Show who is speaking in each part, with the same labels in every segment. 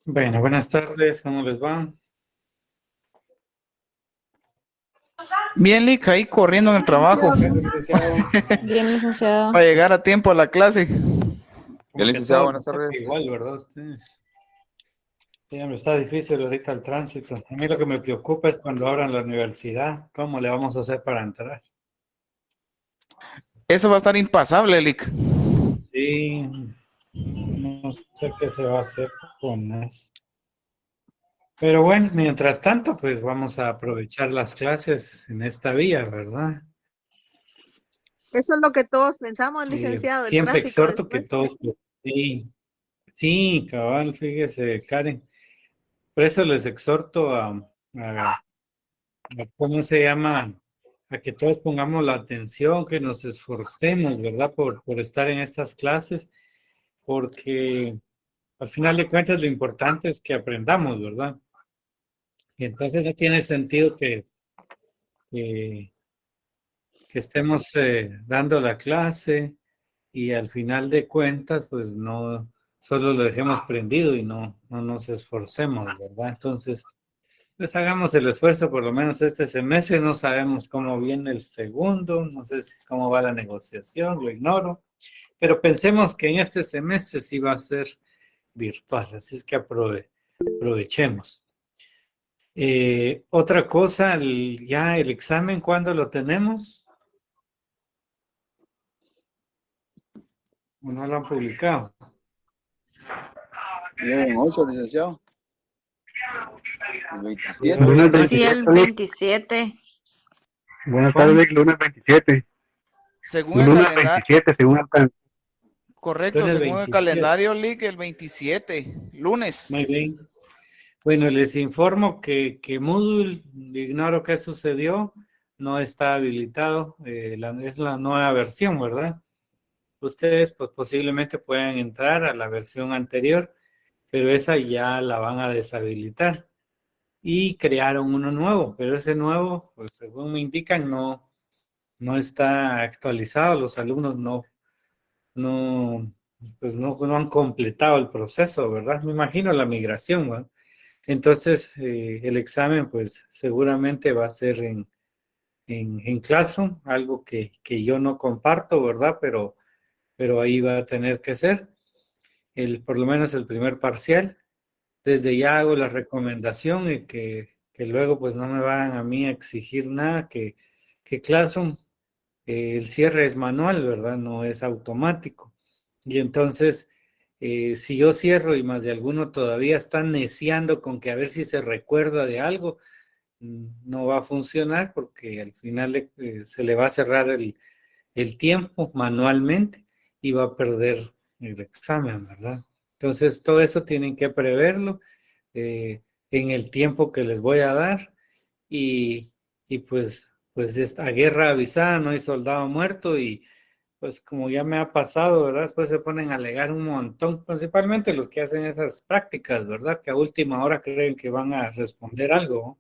Speaker 1: Bueno, buenas tardes, ¿cómo les va?
Speaker 2: Bien, Lick, ahí corriendo en el trabajo
Speaker 3: Bien, licenciado.
Speaker 2: para llegar a tiempo a la clase.
Speaker 1: Como que
Speaker 4: licenciado,
Speaker 1: todo
Speaker 4: buenas tardes.
Speaker 1: igual, ¿verdad? Ustedes. Sí, hombre, está difícil ahorita el tránsito. A mí lo que me preocupa es cuando abran la universidad, ¿cómo le vamos a hacer para entrar?
Speaker 2: Eso va a estar impasable, Lick.
Speaker 1: Sí, no sé qué se va a hacer con eso. Pero bueno, mientras tanto, pues vamos a aprovechar las clases en esta vía, ¿verdad?
Speaker 5: Eso es lo que todos pensamos, licenciado, el
Speaker 1: Siempre
Speaker 5: tráfico
Speaker 1: exhorto que
Speaker 5: después.
Speaker 1: todos, sí, sí, cabal, fíjese, Karen. Por eso les exhorto a ¿cómo se llama? A que todos pongamos la atención, que nos esforcemos, ¿verdad? Por estar en estas clases, porque al final de cuentas lo importante es que aprendamos, ¿verdad? Y entonces no tiene sentido que, que estemos dando la clase y al final de cuentas, pues no, solo lo dejemos prendido y no nos esforcemos, ¿verdad? Entonces, pues hagamos el esfuerzo por lo menos este semestre, no sabemos cómo viene el segundo, no sé cómo va la negociación, lo ignoro, pero pensemos que en este semestre sí va a ser virtual, así es que aprovechemos. Otra cosa, ya el examen, ¿cuándo lo tenemos? ¿O no lo han publicado?
Speaker 4: Bien, 8, licenciado. El 27.
Speaker 6: Lunes
Speaker 3: Sí,
Speaker 6: 27,
Speaker 3: el
Speaker 6: Lick.
Speaker 3: 27.
Speaker 6: Buenas
Speaker 1: ¿Cómo?
Speaker 6: tardes, Lick. Lunes 27.
Speaker 2: Según el
Speaker 6: Lunes
Speaker 2: calendario,
Speaker 6: 27, según el calendario.
Speaker 2: correcto,
Speaker 1: Lunes
Speaker 2: según el
Speaker 1: 27.
Speaker 2: calendario, Lick, el 27, lunes.
Speaker 1: Muy bien. Bueno, les informo que Moodle, ignoro qué sucedió, no está habilitado, es la nueva versión, ¿verdad? Ustedes pues posiblemente puedan entrar a la versión anterior, pero esa ya la van a deshabilitar y crearon uno nuevo, pero ese nuevo, pues según me indican, no está actualizado, los alumnos no, pues no han completado el proceso, ¿verdad? Me imagino la migración, ¿verdad? Entonces, el examen, pues seguramente va a ser en Classroom, algo que yo no comparto, ¿verdad? Pero ahí va a tener que ser, por lo menos el primer parcial. Desde ya hago la recomendación y que luego pues no me van a mí a exigir nada, que Classroom, el cierre es manual, ¿verdad? No es automático. Y entonces, si yo cierro y más de alguno todavía está neciando con que a ver si se recuerda de algo, no va a funcionar porque al final se le va a cerrar el tiempo manualmente y va a perder el examen, ¿verdad? Entonces, todo eso tienen que preverlo en el tiempo que les voy a dar y, y pues esta guerra avisada, no hay soldado muerto y pues como ya me ha pasado, ¿verdad? Después se ponen a alegar un montón, principalmente los que hacen esas prácticas, ¿verdad? Que a última hora creen que van a responder algo, ¿no?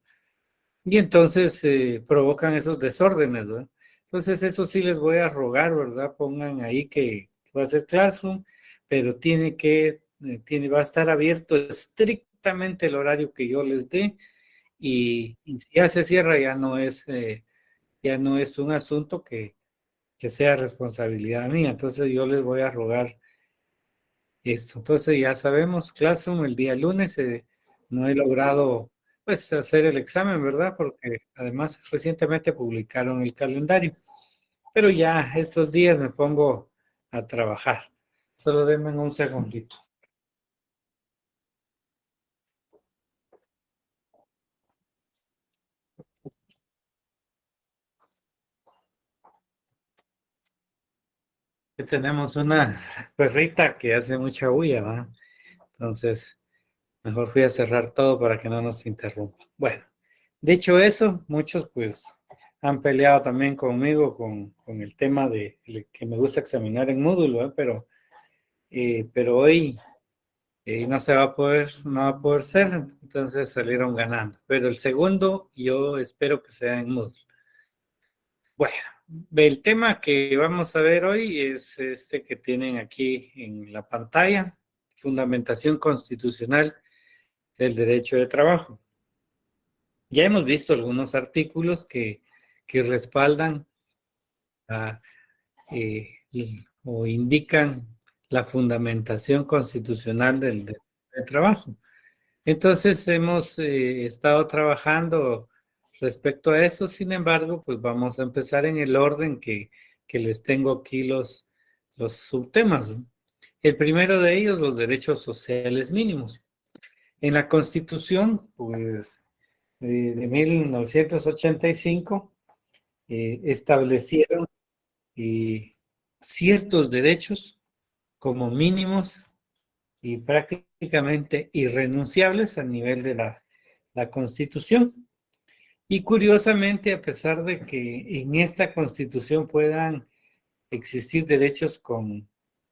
Speaker 1: Y entonces provocan esos desórdenes, ¿verdad? Entonces eso sí les voy a rogar, ¿verdad? Pongan ahí que va a ser Classroom, pero va a estar abierto estrictamente el horario que yo les dé y si ya se cierra ya no es un asunto que sea responsabilidad mía. Entonces yo les voy a rogar eso. Entonces ya sabemos, Classroom el día lunes, no he logrado pues hacer el examen, ¿verdad? Porque además recientemente publicaron el calendario. Pero ya estos días me pongo a trabajar. Solo denme un segundito. Que tenemos una perrita que hace mucha bulla, ¿va? Entonces, mejor fui a cerrar todo para que no nos interrumpa. Bueno, dicho eso, muchos pues han peleado también conmigo con el tema de que me gusta examinar en módulo, ¿eh? Pero hoy no se va a poder, no va a poder ser, entonces salieron ganando. Pero el segundo yo espero que sea en módulo. Bueno, el tema que vamos a ver hoy es este que tienen aquí en la pantalla, fundamentación constitucional del derecho de trabajo. Ya hemos visto algunos artículos que respaldan o indican la fundamentación constitucional del derecho de trabajo. Entonces hemos estado trabajando respecto a eso, sin embargo, pues vamos a empezar en el orden que les tengo aquí los subtemas, ¿no? El primero de ellos, los derechos sociales mínimos. En la Constitución, pues, de 1985, establecieron ciertos derechos como mínimos y prácticamente irrenunciables a nivel de la Constitución. Y curiosamente, a pesar de que en esta Constitución puedan existir derechos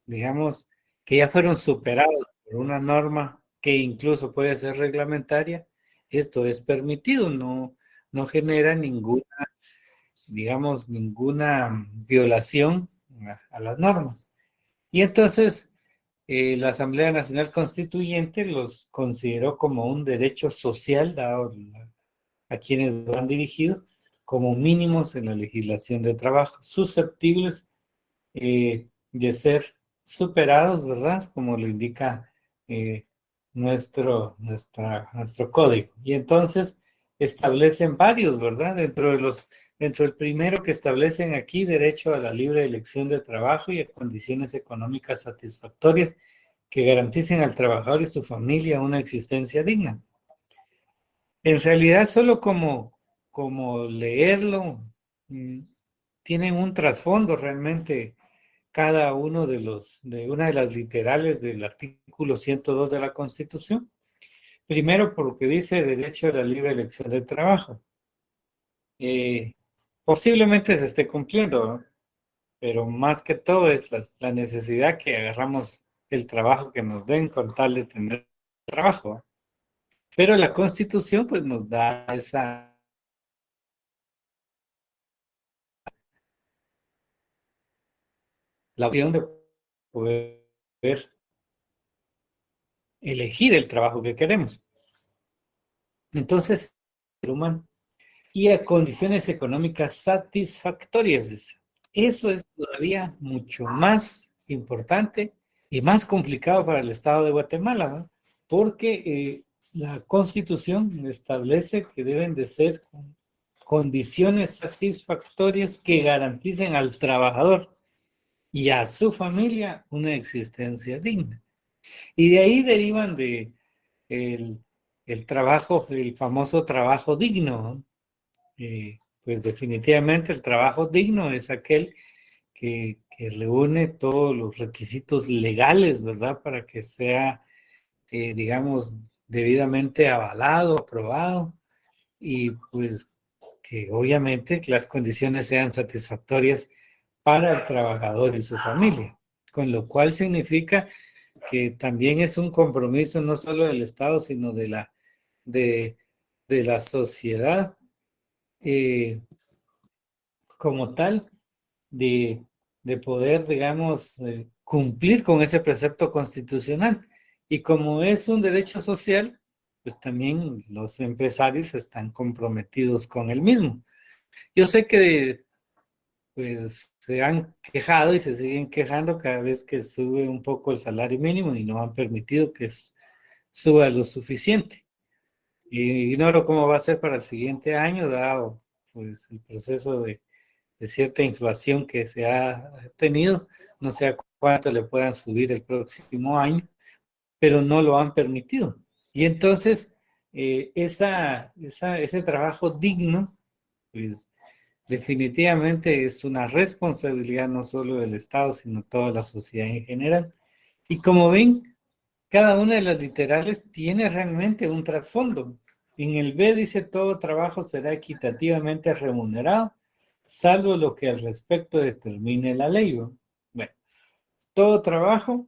Speaker 1: digamos, que ya fueron superados por una norma que incluso puede ser reglamentaria, esto es permitido, no genera digamos, ninguna violación a las normas. Y entonces, la Asamblea Nacional Constituyente los consideró como un derecho social dado a quienes lo han dirigido como mínimos en la legislación de trabajo, susceptibles de ser superados, ¿verdad? Como lo indica nuestro código. Y entonces establecen varios, ¿verdad? Dentro del primero que establecen aquí, derecho a la libre elección de trabajo y a condiciones económicas satisfactorias que garanticen al trabajador y su familia una existencia digna. En realidad, solo como leerlo, tienen un trasfondo realmente cada uno de una de las literales del artículo 102 de la Constitución. Primero, porque dice derecho a la libre elección del trabajo. Posiblemente se esté cumpliendo, ¿no? Pero más que todo es la necesidad que agarramos el trabajo que nos den con tal de tener trabajo. Pero la Constitución pues nos da la opción de poder elegir el trabajo que queremos. Entonces, ser humano y a condiciones económicas satisfactorias. Eso es todavía mucho más importante y más complicado para el Estado de Guatemala, ¿no? Porque la Constitución establece que deben de ser condiciones satisfactorias que garanticen al trabajador y a su familia una existencia digna. Y de ahí derivan el trabajo, el famoso trabajo digno, ¿no? Pues definitivamente el trabajo digno es aquel que reúne todos los requisitos legales, ¿verdad? Para que sea, digamos, debidamente avalado, aprobado, y pues que obviamente las condiciones sean satisfactorias para el trabajador y su familia, con lo cual significa que también es un compromiso no solo del Estado, sino de la sociedad como tal, de, de poder, digamos, cumplir con ese precepto constitucional. Y como es un derecho social, pues también los empresarios están comprometidos con el mismo. Yo sé que pues se han quejado y se siguen quejando cada vez que sube un poco el salario mínimo y no han permitido que suba lo suficiente. Y ignoro cómo va a ser para el siguiente año, dado pues el proceso de cierta inflación que se ha tenido, no sé a cuánto le puedan subir el próximo año, pero no lo han permitido. Y entonces, ese trabajo digno, pues definitivamente es una responsabilidad no solo del Estado, sino toda la sociedad en general. Y como ven, cada una de las literales tiene realmente un trasfondo. En el B dice todo trabajo será equitativamente remunerado, salvo lo que al respecto determine la ley, ¿no? Bueno, todo trabajo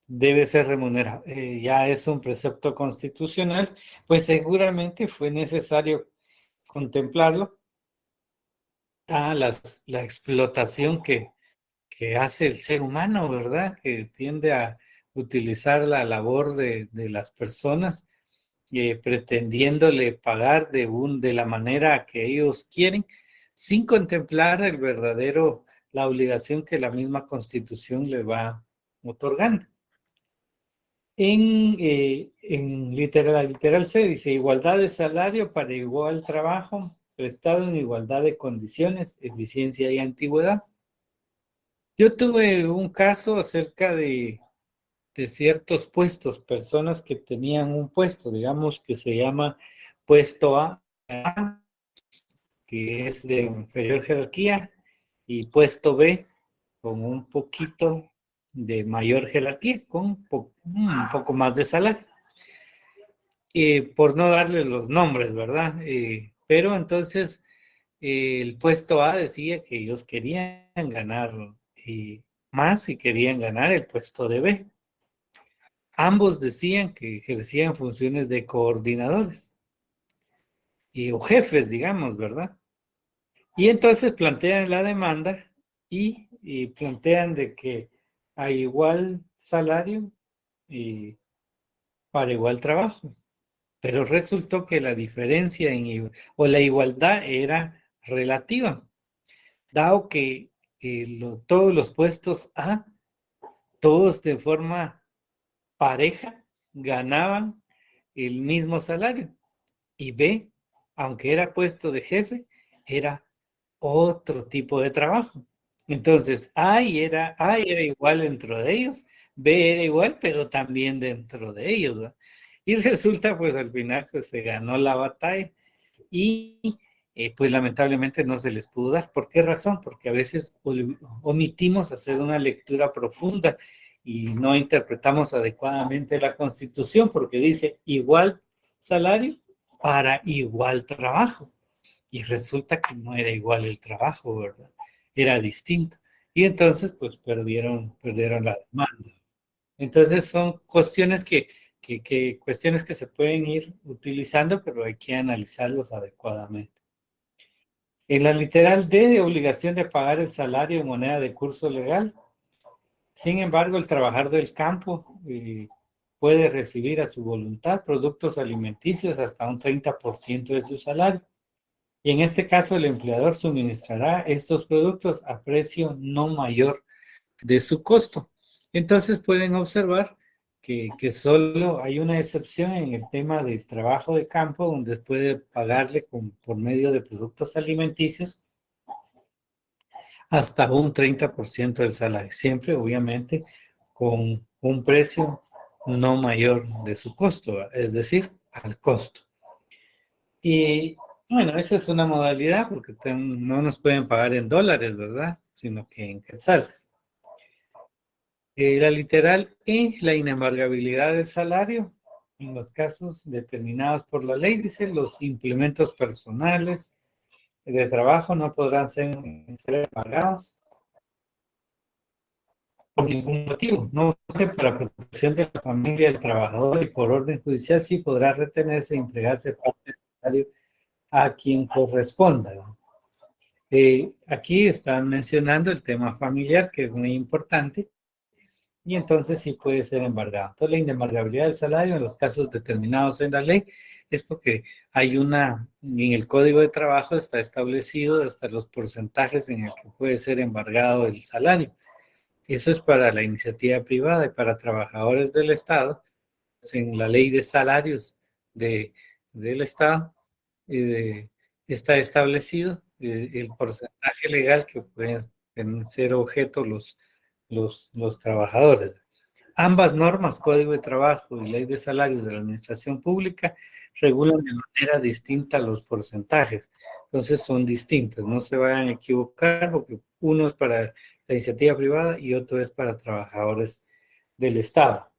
Speaker 1: debe ser remunerado. Ya es un precepto constitucional, pues seguramente fue necesario contemplarlo la explotación que hace el ser humano, ¿verdad? Que tiende a utilizar la labor de las personas, pretendiéndole pagar de la manera que ellos quieren, sin contemplar la obligación que la misma Constitución le va otorgando. Literal C dice, igualdad de salario para igual trabajo, prestado en igualdad de condiciones, eficiencia y antigüedad. Yo tuve un caso acerca de ciertos puestos, personas que tenían un puesto, digamos que se llama puesto A, que es de inferior jerarquía, y puesto B, con un poquito de mayor jerarquía, con un poco más de salario. Por no darles los nombres, ¿verdad? Pero entonces el puesto A decía que ellos querían ganar más y querían ganar el puesto de B. Ambos decían que ejercían funciones de coordinadores o jefes, digamos, ¿verdad? Y entonces plantean la demanda y plantean de que a igual salario y para igual trabajo. Pero resultó que la diferencia o la igualdad era relativa, dado que todos los puestos A, todos de forma pareja, ganaban el mismo salario. Y B, aunque era puesto de jefe, era otro tipo de trabajo. Entonces, A era igual dentro de ellos, B era igual, pero también dentro de ellos, ¿verdad? Y resulta, pues al final, pues se ganó la batalla y pues lamentablemente no se les pudo dar. ¿Por qué razón? Porque a veces omitimos hacer una lectura profunda y no interpretamos adecuadamente la Constitución porque dice igual salario para igual trabajo. Y resulta que no era igual el trabajo, ¿verdad? Era distinto. Y entonces, pues perdieron la demanda. Entonces son cuestiones que se pueden ir utilizando, pero hay que analizarlos adecuadamente. En la literal D de obligación de pagar el salario en moneda de curso legal, sin embargo, el trabajador del campo puede recibir a su voluntad productos alimenticios hasta un 30% de su salario. Y en este caso, el empleador suministrará estos productos a precio no mayor de su costo. Entonces pueden observar que solo hay una excepción en el tema del trabajo de campo, donde puede pagarle por medio de productos alimenticios hasta un 30% del salario, siempre obviamente con un precio no mayor de su costo, es decir, al costo. Y bueno, esa es una modalidad porque no nos pueden pagar en dólares, ¿verdad? Sino que en quetzales. La literal E, la inembargabilidad del salario, en los casos determinados por la ley, dice, los implementos personales de trabajo no podrán ser embargados por ningún motivo. No obstante, para protección de la familia del trabajador y por orden judicial, sí podrá retenerse y entregarse parte del salario a quien corresponda. Aquí están mencionando el tema familiar, que es muy importante, y entonces sí puede ser embargado. Entonces, la inembargabilidad del salario en los casos determinados en la ley es porque en el Código de Trabajo está establecido hasta los porcentajes en el que puede ser embargado el salario. Eso es para la iniciativa privada y para trabajadores del Estado. En la ley de salarios del Estado está establecido el porcentaje legal que pueden ser objeto los trabajadores. Ambas normas, Código de Trabajo y Ley de Salarios de la Administración Pública, regulan de manera distinta los porcentajes. Entonces son distintas, no se vayan a equivocar porque uno es para la iniciativa privada y otro es para trabajadores del Estado.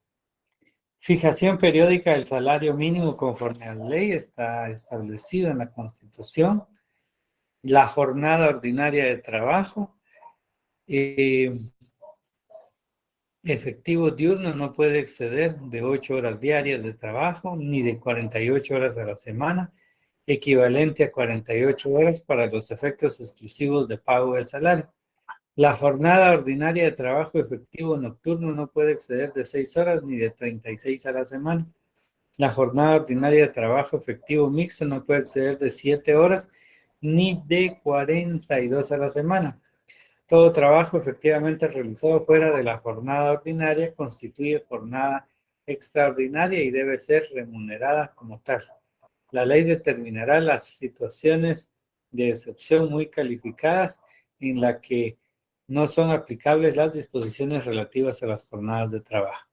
Speaker 1: Fijación periódica del salario mínimo conforme a la ley está establecido en la Constitución. La jornada ordinaria de trabajo. Efectivo diurno no puede exceder de 8 horas diarias de trabajo, ni de 48 horas a la semana, equivalente a 48 horas para los efectos exclusivos de pago del salario. La jornada ordinaria de trabajo efectivo nocturno no puede exceder de 6 horas ni de 36 a la semana. La jornada ordinaria de trabajo efectivo mixto no puede exceder de 7 horas ni de 42 a la semana. Todo trabajo efectivamente realizado fuera de la jornada ordinaria constituye jornada extraordinaria y debe ser remunerada como tal. La ley determinará las situaciones de excepción muy calificadas en la que no son aplicables las disposiciones relativas a las jornadas de trabajo.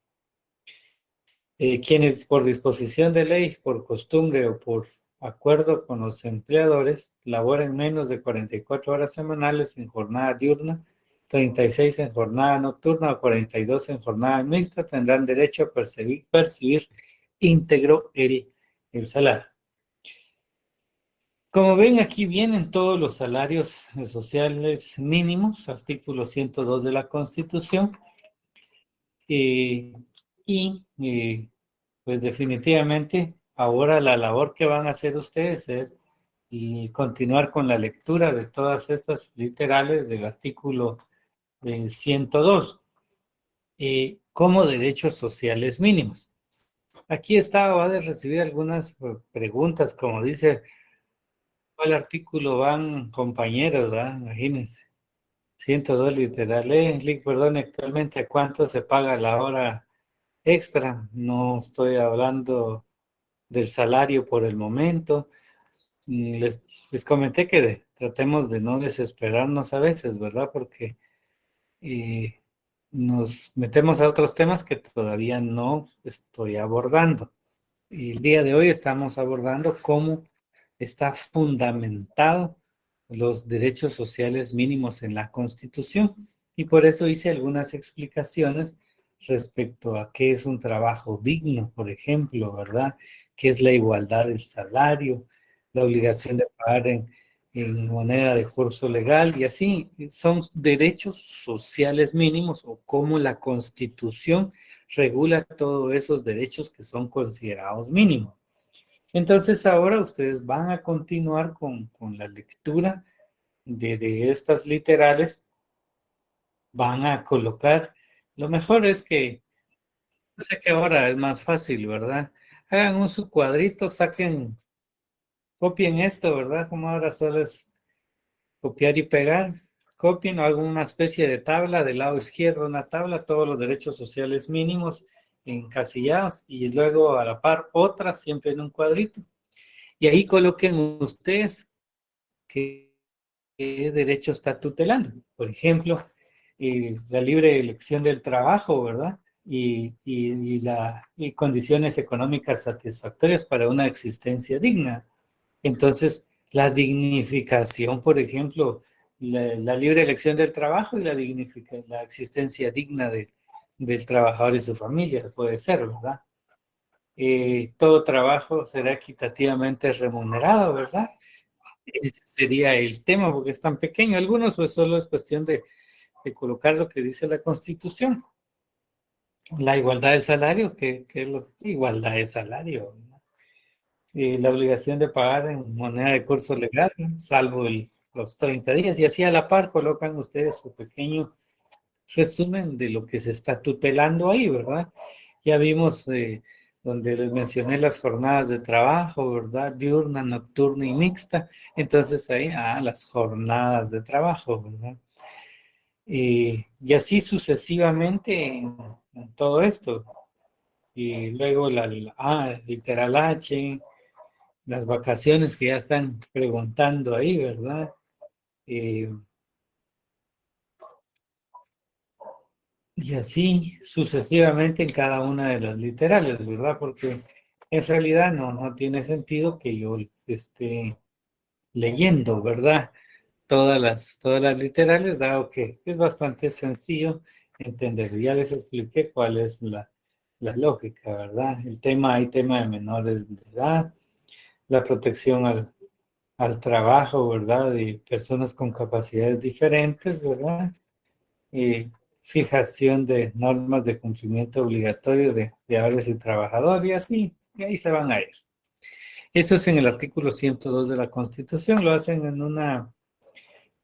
Speaker 1: Quienes por disposición de ley, por costumbre o por acuerdo con los empleadores laboren menos de 44 horas semanales en jornada diurna, 36 en jornada nocturna o 42 en jornada mixta, tendrán derecho a percibir íntegro el salario. Como ven, aquí vienen todos los salarios sociales mínimos, artículo 102 de la Constitución, pues definitivamente ahora la labor que van a hacer ustedes es continuar con la lectura de todas estas literales del artículo 102 como derechos sociales mínimos. Aquí va a recibir algunas preguntas, como dice, ¿cuál artículo van, compañeros? ¿Verdad? Imagínense. 102 literales. Perdón, actualmente, ¿a cuánto se paga la hora extra? No estoy hablando del salario por el momento. Les comenté que tratemos de no desesperarnos a veces, ¿verdad? Porque nos metemos a otros temas que todavía no estoy abordando. Y el día de hoy estamos abordando cómo está fundamentado los derechos sociales mínimos en la Constitución. Y por eso hice algunas explicaciones respecto a qué es un trabajo digno, por ejemplo, ¿verdad? ¿Qué es la igualdad del salario? La obligación de pagar en moneda de curso legal y así. Son derechos sociales mínimos o cómo la Constitución regula todos esos derechos que son considerados mínimos. Entonces ahora ustedes van a continuar con la lectura de estas literales, van a colocar, lo mejor es que, no sé que ahora es más fácil, ¿verdad? Hagan un subcuadrito, copien esto, ¿verdad? Como ahora solo es copiar y pegar, copien o hagan una especie de tabla, del lado izquierdo una tabla, todos los derechos sociales mínimos encasillados y luego a la par otras siempre en un cuadrito. Y ahí coloquen ustedes qué derecho está tutelando. Por ejemplo, la libre elección del trabajo, ¿verdad? Y condiciones económicas satisfactorias para una existencia digna. Entonces, la dignificación, por ejemplo, la libre elección del trabajo y la existencia digna del trabajador y su familia, puede ser, ¿verdad? Todo trabajo será equitativamente remunerado, ¿verdad? Ese sería el tema, porque es tan pequeño. Algunos, pues solo es cuestión de colocar lo que dice la Constitución. La igualdad del salario, que es igualdad de salario, ¿no? La obligación de pagar en moneda de curso legal, ¿no? Salvo los 30 días. Y así a la par colocan ustedes su pequeño resumen de lo que se está tutelando ahí, ¿verdad? Ya vimos donde les mencioné las jornadas de trabajo, ¿verdad? Diurna, nocturna y mixta. Entonces ahí, las jornadas de trabajo, ¿verdad? Y así sucesivamente en todo esto. Y luego literal H, las vacaciones que ya están preguntando ahí, ¿verdad? Y así sucesivamente en cada una de las literales, ¿verdad? Porque en realidad no tiene sentido que yo esté leyendo, ¿verdad? Todas las literales, dado que es bastante sencillo entender. Ya les expliqué cuál es la lógica, ¿verdad? Hay tema de menores de edad, la protección al trabajo, ¿verdad? De personas con capacidades diferentes, ¿verdad? Fijación de normas de cumplimiento obligatorio de empleadores y trabajadores, y así, y ahí se van a ir. Eso es en el artículo 102 de la Constitución, lo hacen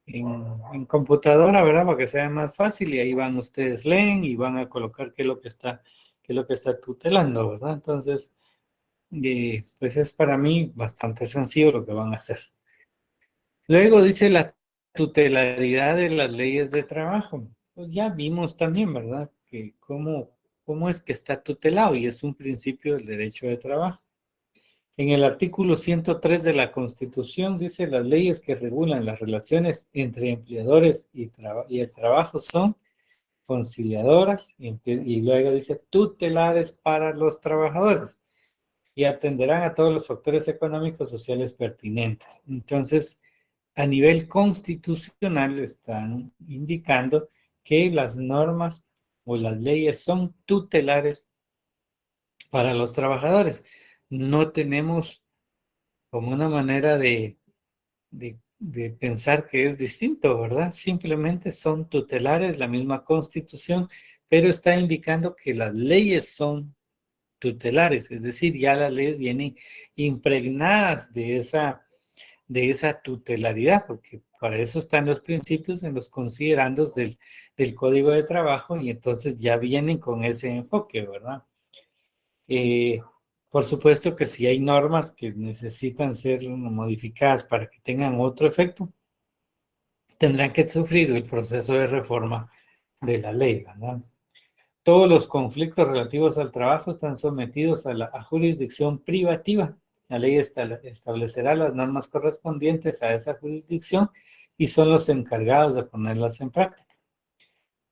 Speaker 1: en computadora, ¿verdad? Para que sea más fácil y ahí van ustedes, leen y van a colocar qué es lo que está tutelando, ¿verdad? Entonces, pues es para mí bastante sencillo lo que van a hacer. Luego dice la tutelaridad de las leyes de trabajo. Pues ya vimos también, ¿verdad? Que cómo es que está tutelado y es un principio del derecho de trabajo. En el artículo 103 de la Constitución dice las leyes que regulan las relaciones entre empleadores y el trabajo son conciliadoras y luego dice tutelares para los trabajadores y atenderán a todos los factores económicos sociales pertinentes. Entonces, a nivel constitucional están indicando que las normas o las leyes son tutelares para los trabajadores. No tenemos como una manera de pensar que es distinto, ¿verdad? Simplemente son tutelares, la misma Constitución, pero está indicando que las leyes son tutelares, es decir, ya las leyes vienen impregnadas de esa tutelaridad, porque para eso están los principios en los considerandos del Código de Trabajo y entonces ya vienen con ese enfoque, ¿verdad? Eh, por supuesto que si hay normas que necesitan ser modificadas para que tengan otro efecto, tendrán que sufrir el proceso de reforma de la ley, ¿verdad? Todos los conflictos relativos al trabajo están sometidos a jurisdicción privativa. La ley establecerá las normas correspondientes a esa jurisdicción y son los encargados de ponerlas en práctica.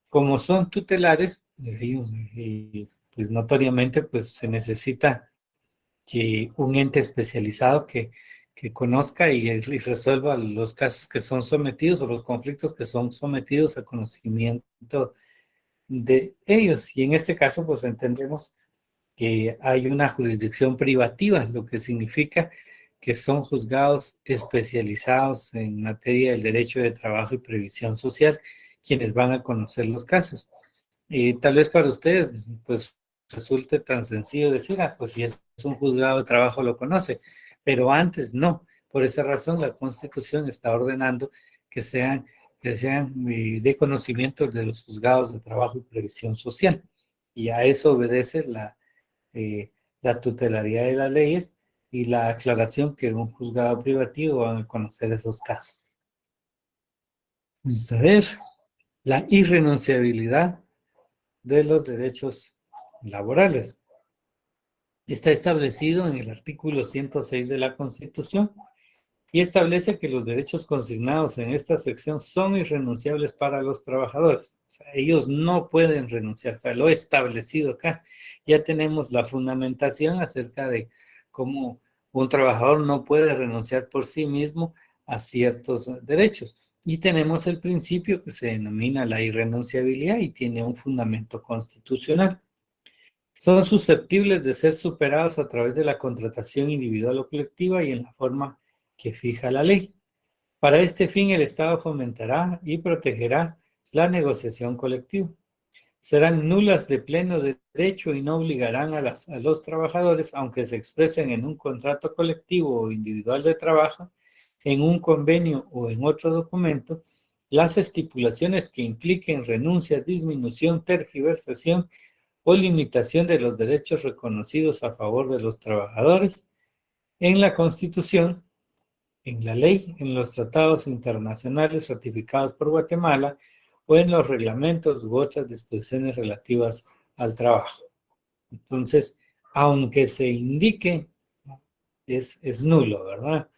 Speaker 1: Como son tutelares, pues notoriamente pues se necesita que un ente especializado que conozca y resuelva los casos que son sometidos o los conflictos que son sometidos a conocimiento de ellos. Y en este caso, pues entendemos que hay una jurisdicción privativa, lo que significa que son juzgados especializados en materia del derecho de trabajo y previsión social, quienes van a conocer los casos. Tal vez para ustedes, pues resulte tan sencillo decir, pues si es un juzgado de trabajo lo conoce, pero antes no. Por esa razón la Constitución está ordenando que sean de conocimiento de los juzgados de trabajo y previsión social. Y a eso obedece la tutelaridad de las leyes y la aclaración que un juzgado privativo va a conocer esos casos. Vamos a ver, la irrenunciabilidad de los derechos laborales. Está establecido en el artículo 106 de la Constitución y establece que los derechos consignados en esta sección son irrenunciables para los trabajadores. O sea, ellos no pueden renunciar, o sea, lo he establecido acá. Ya tenemos la fundamentación acerca de cómo un trabajador no puede renunciar por sí mismo a ciertos derechos. Y tenemos el principio que se denomina la irrenunciabilidad y tiene un fundamento constitucional. Son susceptibles de ser superados a través de la contratación individual o colectiva y en la forma que fija la ley. Para este fin, el Estado fomentará y protegerá la negociación colectiva. Serán nulas de pleno derecho y no obligarán a los trabajadores, aunque se expresen en un contrato colectivo o individual de trabajo, en un convenio o en otro documento, las estipulaciones que impliquen renuncia, disminución, tergiversación o limitación de los derechos reconocidos a favor de los trabajadores en la Constitución, en la ley, en los tratados internacionales ratificados por Guatemala o en los reglamentos u otras disposiciones relativas al trabajo. Entonces, aunque se indique, es nulo, ¿verdad?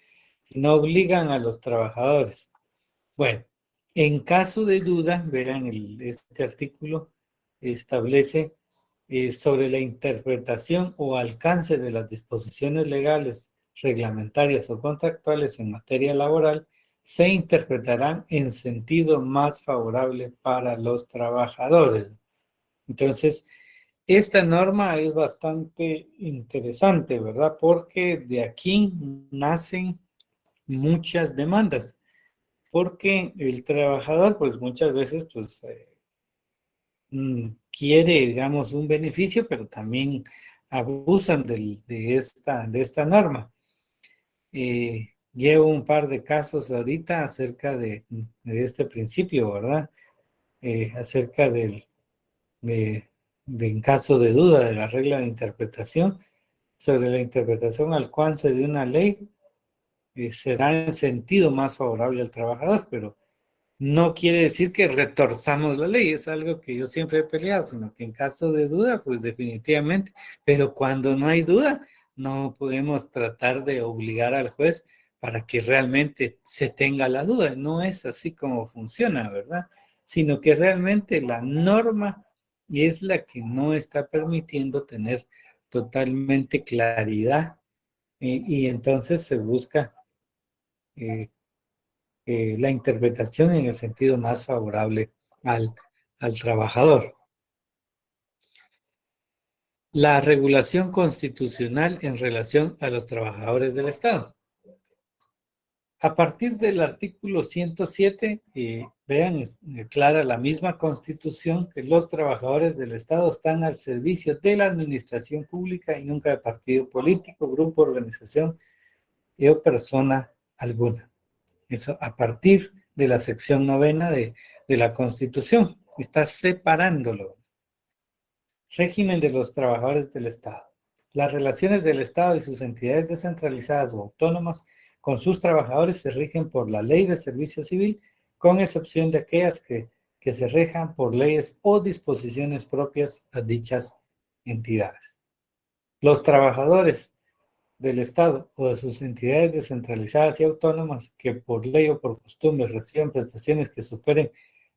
Speaker 1: No obligan a los trabajadores. Bueno, en caso de duda, verán, este artículo establece sobre la interpretación o alcance de las disposiciones legales, reglamentarias o contractuales en materia laboral, se interpretarán en sentido más favorable para los trabajadores. Entonces, esta norma es bastante interesante, ¿verdad? Porque de aquí nacen muchas demandas, porque el trabajador, pues muchas veces, pues quiere, digamos, un beneficio, pero también abusan de esta norma. llevo un par de casos ahorita acerca de este principio, ¿verdad? Acerca de en caso de duda de la regla de interpretación, sobre la interpretación al alcance de una ley, será en sentido más favorable al trabajador, pero no quiere decir que retorzamos la ley, es algo que yo siempre he peleado, sino que en caso de duda, pues definitivamente, pero cuando no hay duda, no podemos tratar de obligar al juez para que realmente se tenga la duda. No es así como funciona, ¿verdad? Sino que realmente la norma es la que no está permitiendo tener totalmente claridad y entonces se busca eh, la interpretación en el sentido más favorable al, al trabajador. La regulación constitucional en relación a los trabajadores del Estado. A partir del artículo 107, vean, declara la misma Constitución que los trabajadores del Estado están al servicio de la administración pública y nunca de partido político, grupo, organización o persona alguna. Eso a partir de la sección 9 de la Constitución. Está separándolo. Régimen de los trabajadores del Estado. Las relaciones del Estado y sus entidades descentralizadas o autónomas con sus trabajadores se rigen por la Ley de Servicio Civil, con excepción de aquellas que se rijan por leyes o disposiciones propias a dichas entidades. Los trabajadores del Estado o de sus entidades descentralizadas y autónomas que por ley o por costumbre reciban prestaciones que superen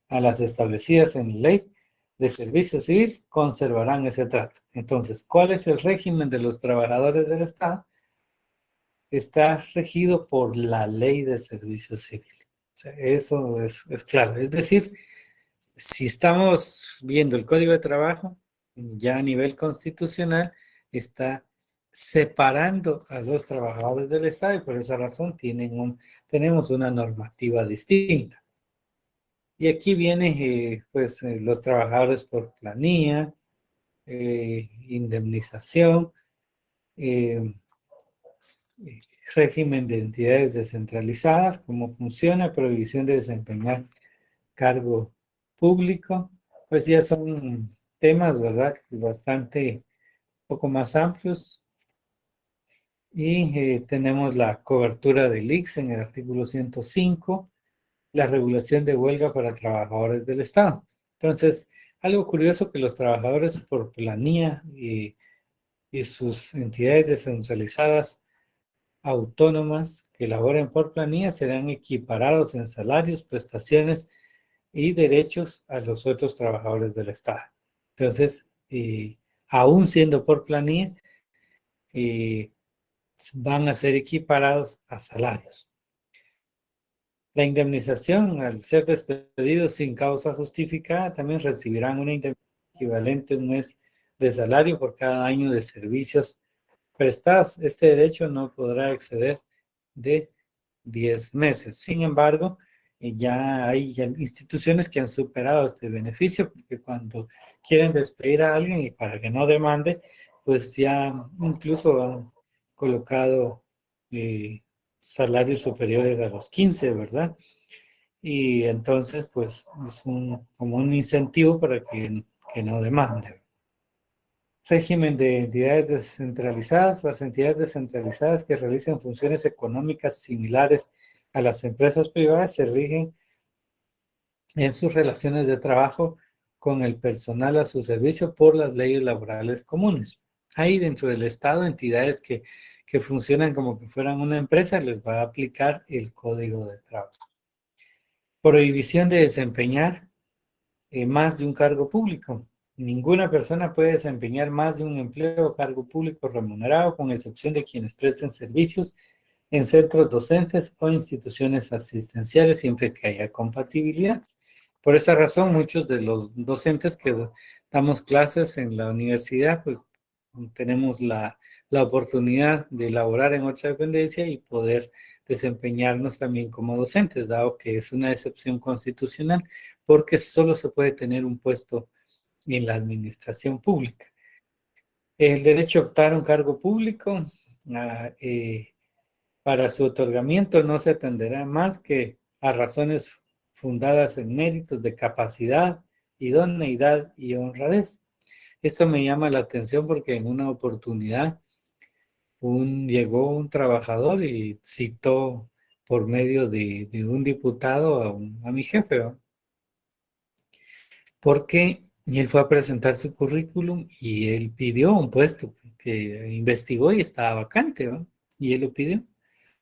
Speaker 1: a las establecidas en la ley de servicio civil, conservarán ese trato. Entonces, ¿cuál es el régimen de los trabajadores del Estado? Está regido por la ley de servicio civil. O sea, eso es claro. Es decir, si estamos viendo el Código de Trabajo, ya a nivel constitucional, está separando a los trabajadores del Estado y por esa razón tenemos una normativa distinta. Y aquí viene los trabajadores por planilla, indemnización, eh, régimen de entidades descentralizadas, cómo funciona, prohibición de desempeñar cargo público, pues ya son temas, ¿verdad? Bastante poco más amplios. Y tenemos la cobertura del ICS en el artículo 105, la regulación de huelga para trabajadores del Estado. Entonces, algo curioso que los trabajadores por planilla y sus entidades descentralizadas autónomas que laboren por planilla serán equiparados en salarios, prestaciones y derechos a los otros trabajadores del Estado. Entonces, aún siendo por planilla, van a ser equiparados a salarios. La indemnización, al ser despedidos sin causa justificada, también recibirán una indemnización equivalente a un mes de salario por cada año de servicios prestados. Este derecho no podrá exceder de 10 meses. Sin embargo, ya hay instituciones que han superado este beneficio, porque cuando quieren despedir a alguien y para que no demande, pues ya incluso han colocado salarios superiores a los 15, ¿verdad? Y entonces, pues, es como un incentivo para que no demande. Régimen de entidades descentralizadas. Las entidades descentralizadas que realicen funciones económicas similares a las empresas privadas se rigen en sus relaciones de trabajo con el personal a su servicio por las leyes laborales comunes. Hay dentro del Estado entidades que funcionan como que fueran una empresa, les va a aplicar el Código de Trabajo. Prohibición de desempeñar más de un cargo público. Ninguna persona puede desempeñar más de un empleo o cargo público remunerado, con excepción de quienes presten servicios en centros docentes o instituciones asistenciales, siempre que haya compatibilidad. Por esa razón, muchos de los docentes que damos clases en la universidad, pues tenemos la oportunidad de elaborar en otra dependencia y poder desempeñarnos también como docentes, dado que es una excepción constitucional, porque solo se puede tener un puesto en la administración pública. El derecho a optar a un cargo público, Para su otorgamiento no se atenderá más que a razones fundadas en méritos de capacidad, idoneidad y honradez. Esto me llama la atención porque en una oportunidad llegó un trabajador y citó por medio de un diputado a mi jefe, ¿no? Porque él fue a presentar su currículum y él pidió un puesto que investigó y estaba vacante, ¿no? Y él lo pidió,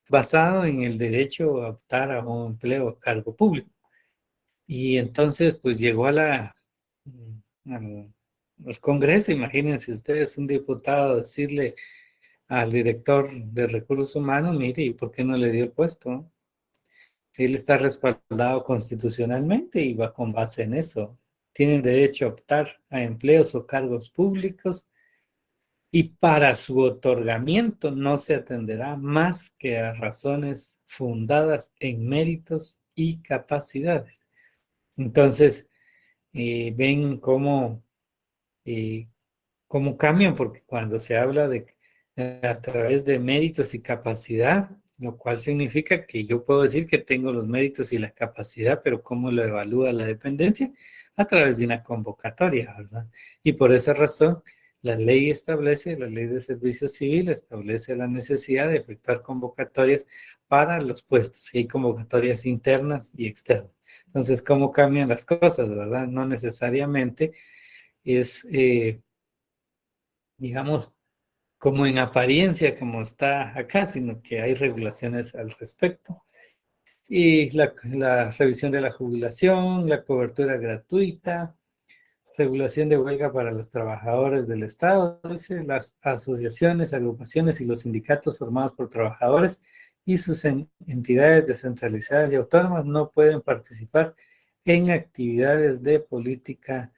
Speaker 1: basado en el derecho a optar a un empleo a cargo público. Y entonces, pues llegó al Congreso, imagínense ustedes, un diputado decirle al director de recursos humanos, mire, ¿y por qué no le dio el puesto? Él está respaldado constitucionalmente y va con base en eso. Tienen derecho a optar a empleos o cargos públicos y para su otorgamiento no se atenderá más que a razones fundadas en méritos y capacidades. Entonces, ven eh, cómo cambian, porque cuando se habla de a través de méritos y capacidad, lo cual significa que yo puedo decir que tengo los méritos y la capacidad, pero ¿cómo lo evalúa la dependencia? A través de una convocatoria, ¿verdad? Y por esa razón, la ley de servicio civil establece la necesidad de efectuar convocatorias para los puestos, y hay convocatorias internas y externas. Entonces, ¿cómo cambian las cosas, verdad? No necesariamente es, digamos, como en apariencia, como está acá, sino que hay regulaciones al respecto. Y la revisión de la jubilación, la cobertura gratuita, regulación de huelga para los trabajadores del Estado, dice, las asociaciones, agrupaciones y los sindicatos formados por trabajadores y sus entidades descentralizadas y autónomas no pueden participar en actividades de política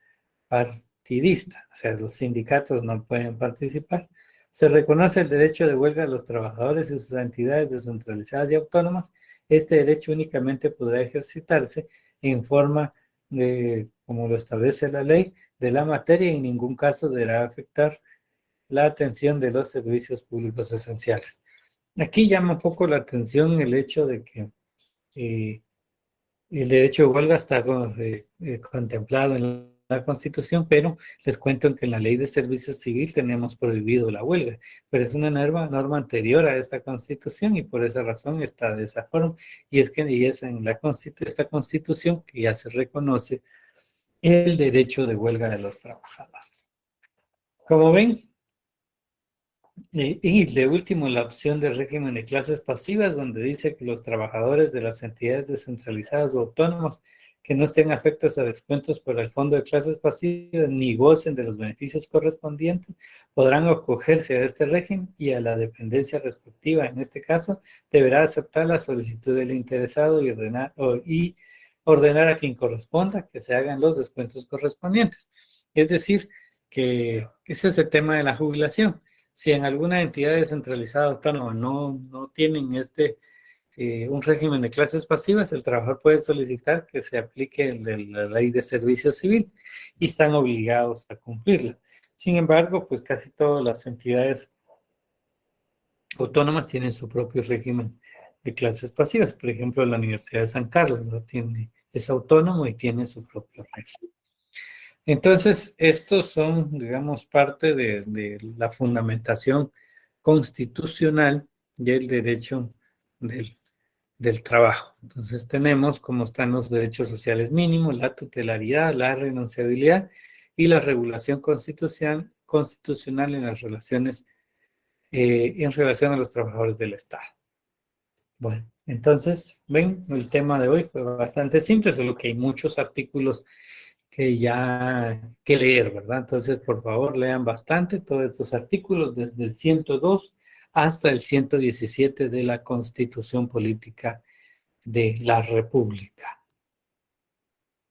Speaker 1: partidista, o sea, los sindicatos no pueden participar. Se reconoce el derecho de huelga a los trabajadores y sus entidades descentralizadas y autónomas. Este derecho únicamente podrá ejercitarse en forma de, como lo establece la ley, de la materia y en ningún caso deberá afectar la atención de los servicios públicos esenciales. Aquí llama un poco la atención el hecho de que el derecho de huelga está contemplado en la Constitución, pero les cuento que en la Ley de Servicio Civil tenemos prohibido la huelga, pero es una norma anterior a esta Constitución y por esa razón está de esa forma. Y es en esta Constitución que ya se reconoce el derecho de huelga de los trabajadores. Como ven, y de último, la opción de régimen de clases pasivas, donde dice que los trabajadores de las entidades descentralizadas o autónomas que no estén afectos a descuentos por el fondo de clases pasivas ni gocen de los beneficios correspondientes, podrán acogerse a este régimen y a la dependencia respectiva. En este caso, deberá aceptar la solicitud del interesado y ordenar a quien corresponda que se hagan los descuentos correspondientes. Es decir, que ese es el tema de la jubilación. Si en alguna entidad descentralizada autónoma no tienen un régimen de clases pasivas, el trabajador puede solicitar que se aplique el de la ley de servicio civil y están obligados a cumplirla. Sin embargo, pues casi todas las entidades autónomas tienen su propio régimen de clases pasivas. Por ejemplo, la Universidad de San Carlos, ¿no? Es autónomo y tiene su propio régimen. Entonces, estos son, digamos, parte de la fundamentación constitucional del derecho del trabajo. Entonces, tenemos cómo están los derechos sociales mínimos, la tutelaridad, la renunciabilidad y la regulación constitucional en las relaciones, en relación a los trabajadores del Estado. Bueno, entonces, ven, el tema de hoy fue bastante simple, solo que hay muchos artículos que leer, ¿verdad? Entonces, por favor, lean bastante todos estos artículos, desde el 102 hasta el 117 de la Constitución Política de la República.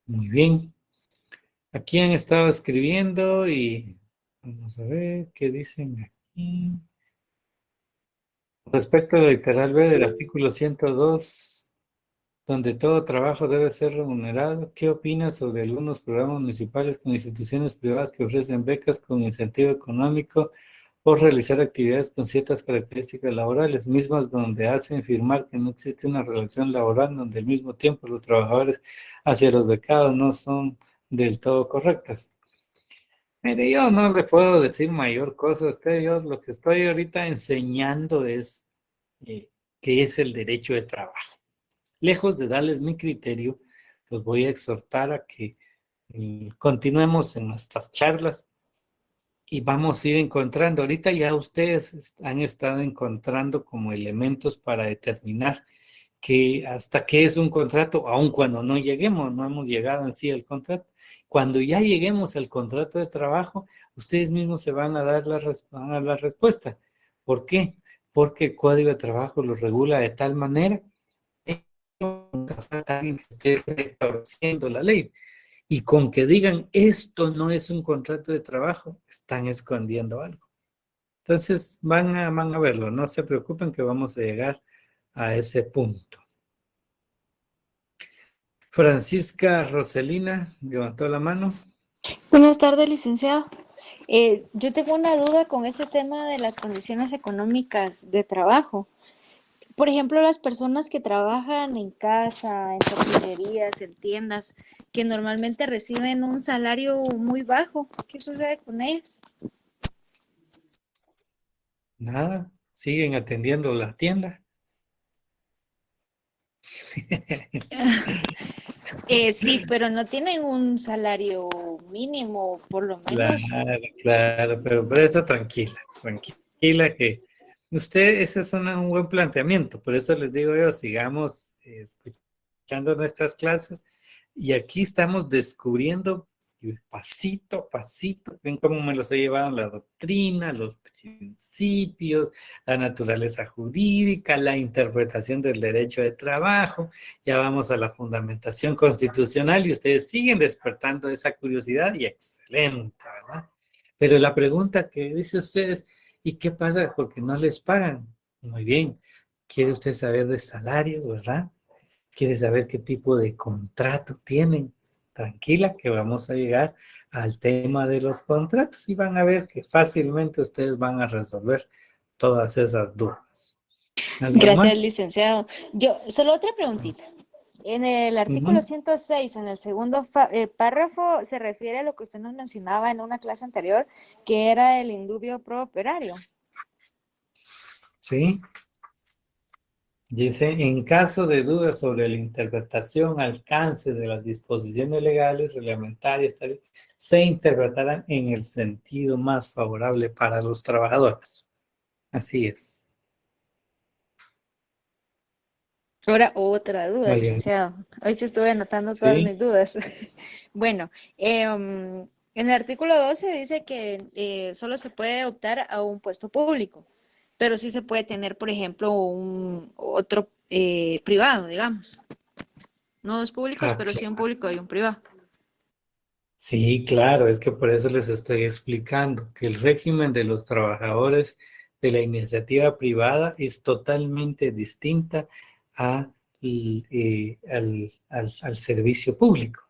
Speaker 1: Muy bien. Aquí han estado escribiendo y vamos a ver qué dicen aquí. Respecto al literal B del artículo 102, donde todo trabajo debe ser remunerado, ¿qué opinas sobre algunos programas municipales con instituciones privadas que ofrecen becas con incentivo económico por realizar actividades con ciertas características laborales, mismas donde hacen afirmar que no existe una relación laboral donde al mismo tiempo los trabajadores hacia los becados no son del todo correctas. Mire, yo no le puedo decir mayor cosa a usted, yo lo que estoy ahorita enseñando es qué es el derecho de trabajo. Lejos de darles mi criterio, los voy a exhortar a que continuemos en nuestras charlas y vamos a ir encontrando. Ahorita ya ustedes han estado encontrando como elementos para determinar que hasta qué es un contrato, aun cuando no lleguemos, no hemos llegado en sí al contrato. Cuando ya lleguemos al contrato de trabajo, ustedes mismos se van a dar van a dar la respuesta. ¿Por qué? Porque el Código de Trabajo lo regula de tal manera que nunca falta alguien que esté torciendo la ley. Y con que digan esto no es un contrato de trabajo, están escondiendo algo. Entonces van a verlo, no se preocupen que vamos a llegar a ese punto. Francisca Roselina levantó la mano.
Speaker 3: Buenas tardes, licenciado. Yo tengo una duda con ese tema de las condiciones económicas de trabajo. Por ejemplo, las personas que trabajan en casa, en tortillerías, en tiendas, que normalmente reciben un salario muy bajo, ¿qué sucede con ellas?
Speaker 1: Nada, siguen atendiendo la tienda.
Speaker 3: Sí, pero no tienen un salario mínimo, por lo menos.
Speaker 1: Claro, claro, pero por eso tranquila que usted, ese es un buen planteamiento, por eso les digo yo, sigamos escuchando nuestras clases y aquí estamos descubriendo pasito a pasito, ven cómo me los he llevado la doctrina, los principios, la naturaleza jurídica, la interpretación del derecho de trabajo, ya vamos a la fundamentación constitucional y ustedes siguen despertando esa curiosidad y excelente, ¿verdad? Pero la pregunta que dice ustedes, ¿y qué pasa porque no les pagan? Muy bien, quiere usted saber de salarios, ¿verdad? Quiere saber qué tipo de contrato tienen. Tranquila que vamos a llegar al tema de los contratos y van a ver que fácilmente ustedes van a resolver todas esas dudas. ¿Algo
Speaker 3: Gracias,
Speaker 1: más?
Speaker 3: licenciado. Yo, solo otra preguntita. En el artículo
Speaker 1: Ujú.
Speaker 3: 106, en el segundo párrafo, se refiere a lo que usted nos mencionaba en una clase anterior, que era el indubio pro operario.
Speaker 1: Sí. Dice, en caso de dudas sobre la interpretación, alcance de las disposiciones legales, reglamentarias, se interpretarán en el sentido más favorable para los trabajadores. Así es.
Speaker 3: Ahora, otra duda,
Speaker 1: Oigan,
Speaker 3: licenciado. Hoy sí estuve anotando todas
Speaker 1: sí,
Speaker 3: mis dudas. Bueno, en el artículo 12 dice que solo se puede optar a un puesto público, pero sí se puede tener, por ejemplo, un otro privado, digamos. No dos públicos,
Speaker 1: ah,
Speaker 3: pero sí un público y un privado.
Speaker 1: sí, claro, es que por eso les estoy explicando que el régimen de los trabajadores de la iniciativa privada es totalmente distinta al servicio público.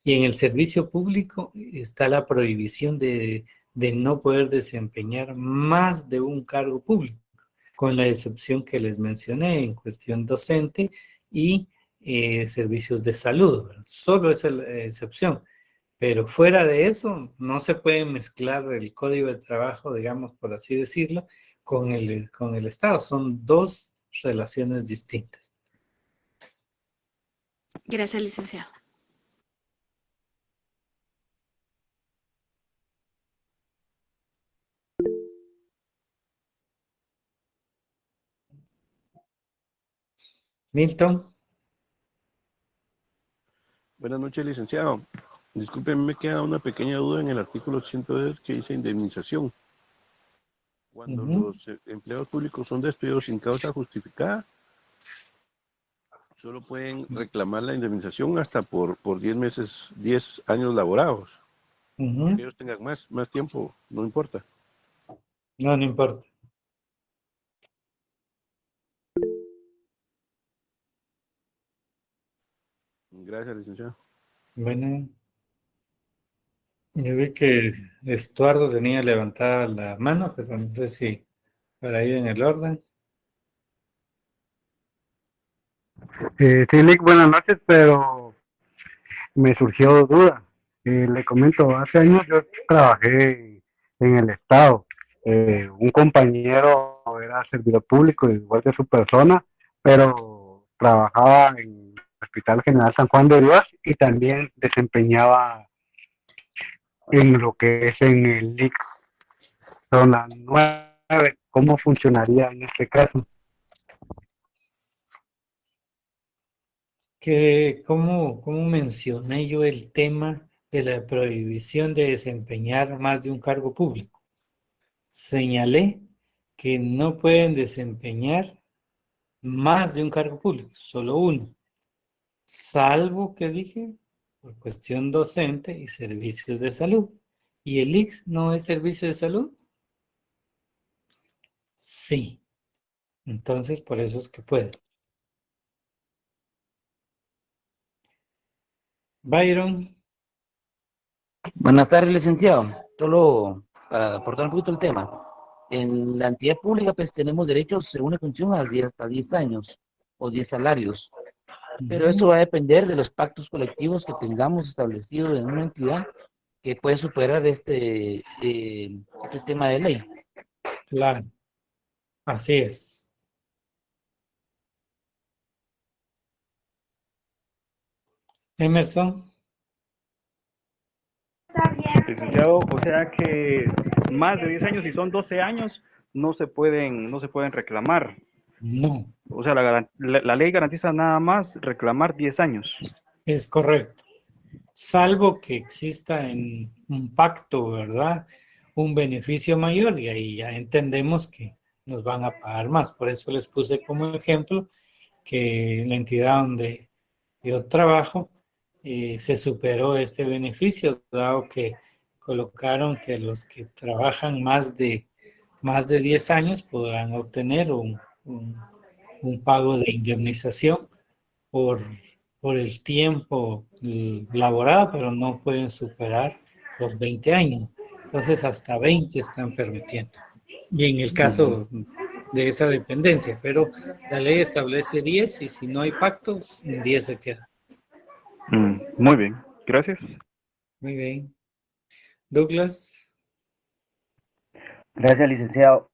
Speaker 1: Y en el servicio público está la prohibición de no poder desempeñar más de un cargo público, con la excepción que les mencioné en cuestión docente y servicios de salud, ¿verdad? Solo esa es la excepción. Pero fuera de eso, no se puede mezclar el código de trabajo, digamos, por así decirlo, con el Estado. Son dos relaciones distintas.
Speaker 3: Gracias, licenciado.
Speaker 1: Milton,
Speaker 7: Buenas noches, licenciado. Disculpe, me queda una pequeña duda en el artículo 110 que dice indemnización. Cuando
Speaker 1: ujú.
Speaker 7: los empleados públicos son despedidos sin causa justificada, solo pueden reclamar la indemnización hasta por 10 meses, 10 años laborados.
Speaker 1: Ujú.
Speaker 7: Que ellos tengan más tiempo, no importa.
Speaker 1: No, no importa.
Speaker 7: Gracias, licenciado.
Speaker 1: Bueno, Yo vi que Estuardo tenía levantada la mano, pero no sé si para ir en el orden.
Speaker 6: Sí, Lick, buenas noches, pero me surgió duda. Le comento, hace años yo trabajé en el Estado. Un compañero era servidor público, igual que su persona, pero trabajaba en el Hospital General San Juan de Dios y también desempeñaba en lo que es en el LIC. Zona 9. ¿Cómo funcionaría en este caso?
Speaker 1: ¿Cómo mencioné yo el tema de la prohibición de desempeñar más de un cargo público? Señalé que no pueden desempeñar más de un cargo público, solo uno, salvo que dije por cuestión docente y servicios de salud. ¿Y el ICS no es servicio de salud? Sí. Entonces, por eso es que puede. Byron.
Speaker 8: Buenas tardes, licenciado. Solo para aportar un poquito el tema. En la entidad pública, pues tenemos derechos según la función hasta 10 años o 10 salarios. Pero esto va a depender de los pactos colectivos que tengamos establecidos en una entidad que puede superar este tema de ley.
Speaker 1: Claro, así es. Emerson.
Speaker 9: Licenciado, o sea que más de 10 años, si son 12 años, no se pueden reclamar.
Speaker 1: No.
Speaker 9: O sea, la ley garantiza nada más reclamar 10 años.
Speaker 1: Es correcto. Salvo que exista en un pacto, ¿verdad? Un beneficio mayor y ahí ya entendemos que nos van a pagar más. Por eso les puse como ejemplo que en la entidad donde yo trabajo se superó este beneficio, dado que colocaron que los que trabajan más de 10 años podrán obtener un pago de indemnización por, por el tiempo laborado, pero no pueden superar los 20 años. Entonces, hasta 20 están permitiendo. Y en el caso de esa dependencia, pero la ley establece 10 y si no hay pactos, 10 se queda.
Speaker 9: Muy bien, gracias.
Speaker 1: Muy bien. Douglas.
Speaker 10: Gracias, licenciado.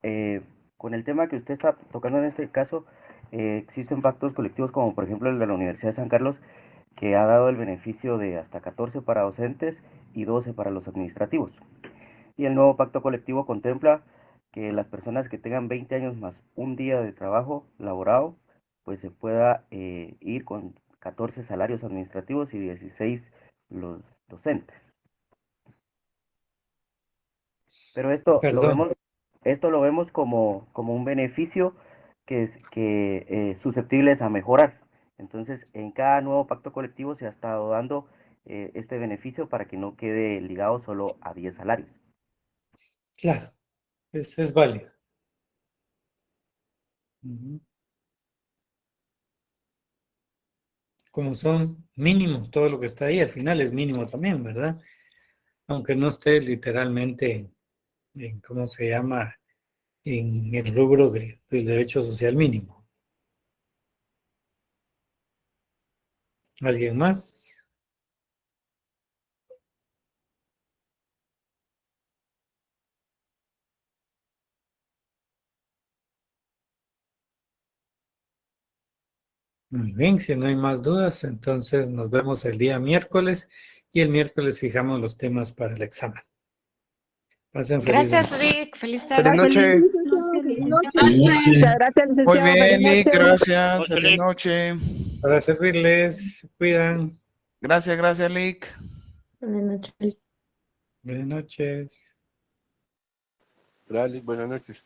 Speaker 10: Con el tema que usted está tocando en este caso, existen pactos colectivos como por ejemplo el de la Universidad de San Carlos, que ha dado el beneficio de hasta 14 para docentes y 12 para los administrativos. Y el nuevo pacto colectivo contempla que las personas que tengan 20 años más un día de trabajo laborado, pues se pueda ir con 14 salarios administrativos y 16 los docentes. Pero esto lo vemos como un beneficio que es susceptibles a mejorar. Entonces, en cada nuevo pacto colectivo se ha estado dando este beneficio para que no quede ligado solo a 10 salarios.
Speaker 1: Claro, es válido. Uh-huh. Como son mínimos, todo lo que está ahí al final es mínimo también, ¿verdad? Aunque no esté literalmente en ¿cómo se llama? En el rubro del derecho social mínimo. ¿Alguien más? Muy bien, si no hay más dudas, entonces nos vemos el día miércoles y el miércoles fijamos los temas para el examen. Pasen feliz
Speaker 11: Gracias,
Speaker 1: noche.
Speaker 11: Rick. Feliz tarde.
Speaker 2: Feliz noche.
Speaker 5: Feliz noche.
Speaker 12: Muchas gracias,
Speaker 2: Muy
Speaker 12: licenciado.
Speaker 2: bien,
Speaker 12: Feliz
Speaker 2: Lick,
Speaker 12: noche.
Speaker 2: gracias. Feliz noche.
Speaker 1: Para servirles, se cuidan.
Speaker 2: Gracias, Lick.
Speaker 12: Buenas noches.
Speaker 1: Buenas noches.
Speaker 7: Dale, buenas noches.